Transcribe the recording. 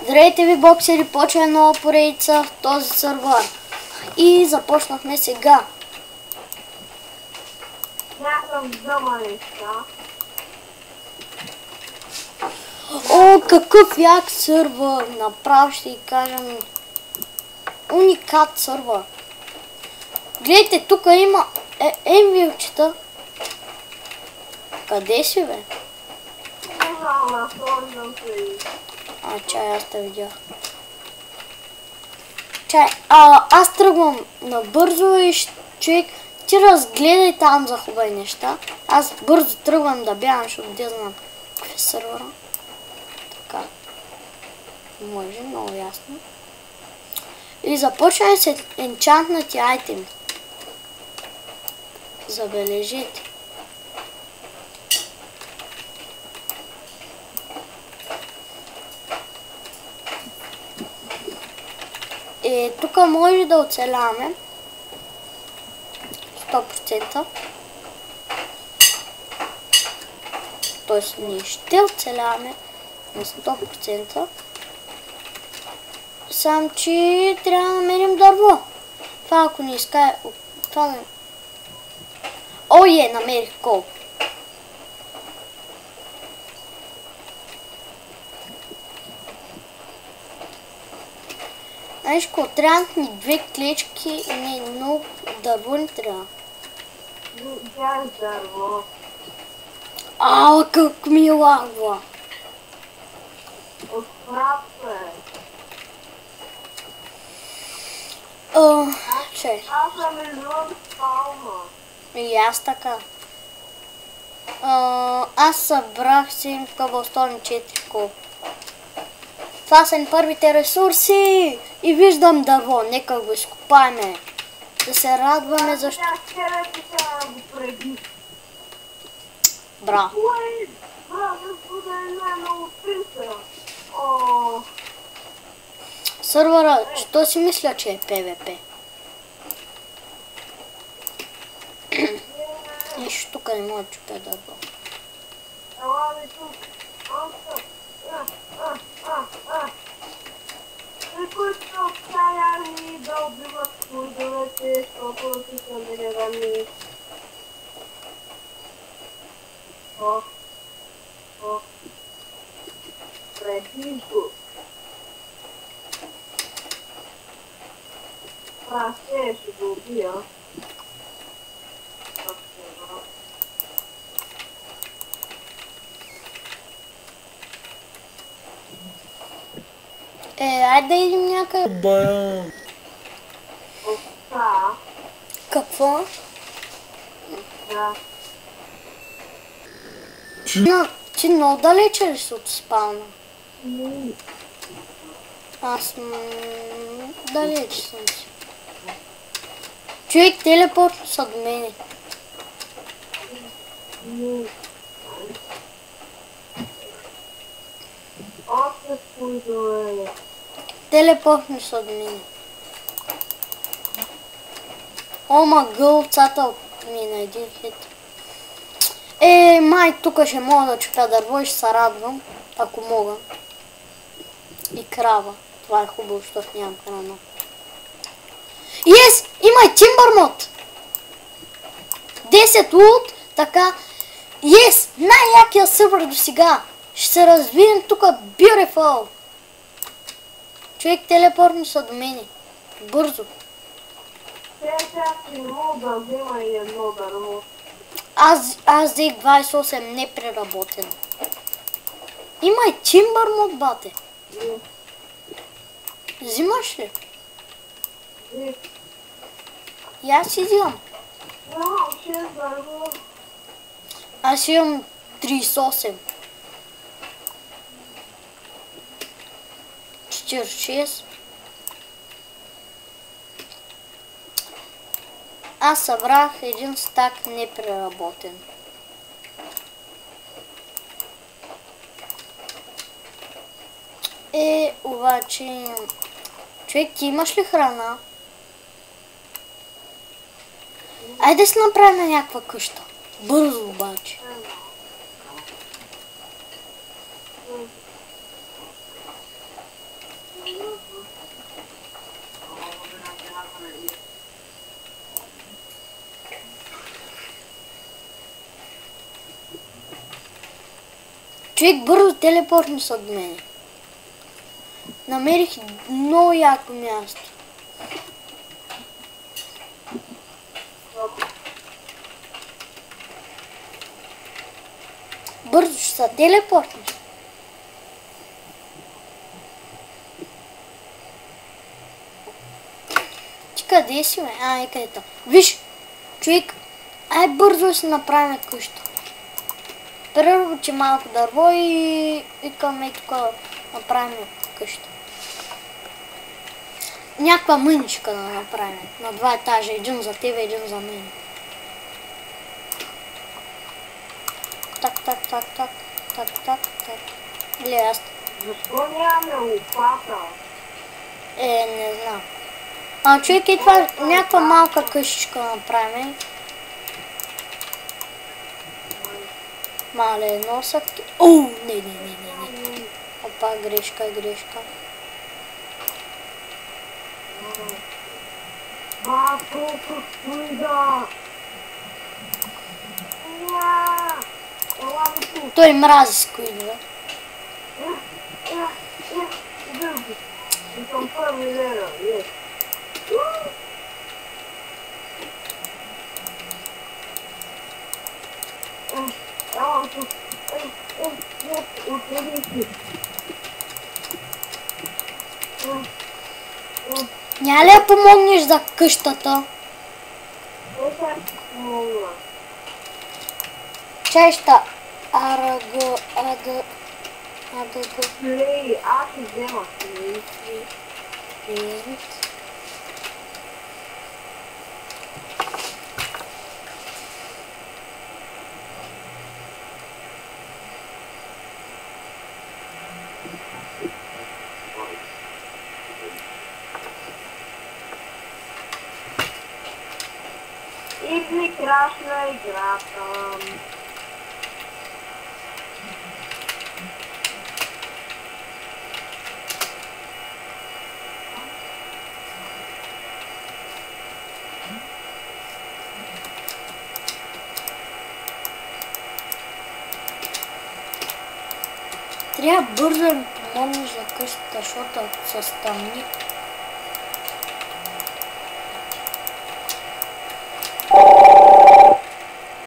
Здравейте ви, боксери, почва нова поредица в този сървър. И започнахме сега. Някакъв дъма неща. О, какъв як сървър! Направо ще ви кажем уникат сървър. Гледайте, тук има емвилчета. Къде си, бе? Не знам, наслождам се и... Чай, аз те видях. Чай, аз тръгвам набързо и човек, ти разгледай там за хубави неща. Аз бързо тръгвам да бягам, защото да знам какъв е сървъра. Така. Може, много ясно. И започваме с енчантнати айтеми. Забележете. Тук може да оцеляваме 100%. Тоест ние ще оцеляваме на 100%. Сам, че трябва да намерим дърво. Това ако не иска... намерих кол. Знаеш какво, трябват ми 2 клечки и не много дърво не трябва. Тя е дърво. Как ми лагва. Отправ се. Чай. Аз съм извън спална. И аз така. Аз събрах 7 къбълстони 4 кол. Това са първите ресурси и виждам дърво. Нека го изкопаеме. Да се радваме защо... Браво. Сървъра, що си мисля, че е ПВП? Нищо тук не мога да чупя дърво. И които са отчаяни да убиват служовете, защото си са деревани. Предимко. Ще го убия. Айде да идем някъде. Какво? Да. Ти много далече ли си от спална? Аз далече съм си. Човек, телепортно са до мене. Още спойдове. Телепортно са до мене. Ома гълцата ми на един хит. Май тук ще мога да чупя дърво и ще се радвам, ако мога. И крава. Това е хубаво, защото нямам храна. Yes! Има и тимбърмот! 10 лут, така. Yes! Най-якия сървър до сега. Ще се развием тук. Beautiful! Човек, телепортни са до мене. Бързо. Сега си мога да взема и едно дърво. Аз взех 28 непреработено. Има и тимбърмот, бате. Взимаш ли? И аз си взимам. Аз имам 38. 46. Аз събрах един стак непреработен. Обаче... Човек, ти имаш ли храна? Айде да си направим някаква къща. Бързо обаче. Човек, бързо телепортни се от мене. Намерих много яко място. Бързо ще се телепортнеш. Ти къде си, бе? Ай, къде то? Виж, човек, ай бързо си направим къща. Преръбочи малко дърво и викаме тук направим къща. Някаква мъничка да направим. На 2 етажа. Един за тебе, един за мен. Так. Или аз. Защо нямаме лопата? Не знам. Човек, и това някаква малка къщичка направим. Мале носът. Не. Опа, грешка. Колко скуида! Ела ми тук! Той мрази скуидове. Дърги! И съм първи лера, ес! Ела тук! Отведи си! Няма ли да помогнеш за къщата? Чеща. Плей, аз ще взема плей. И крашна играта. Трябва бързо да ми помогнеш за къщата, защото ако се стъмни,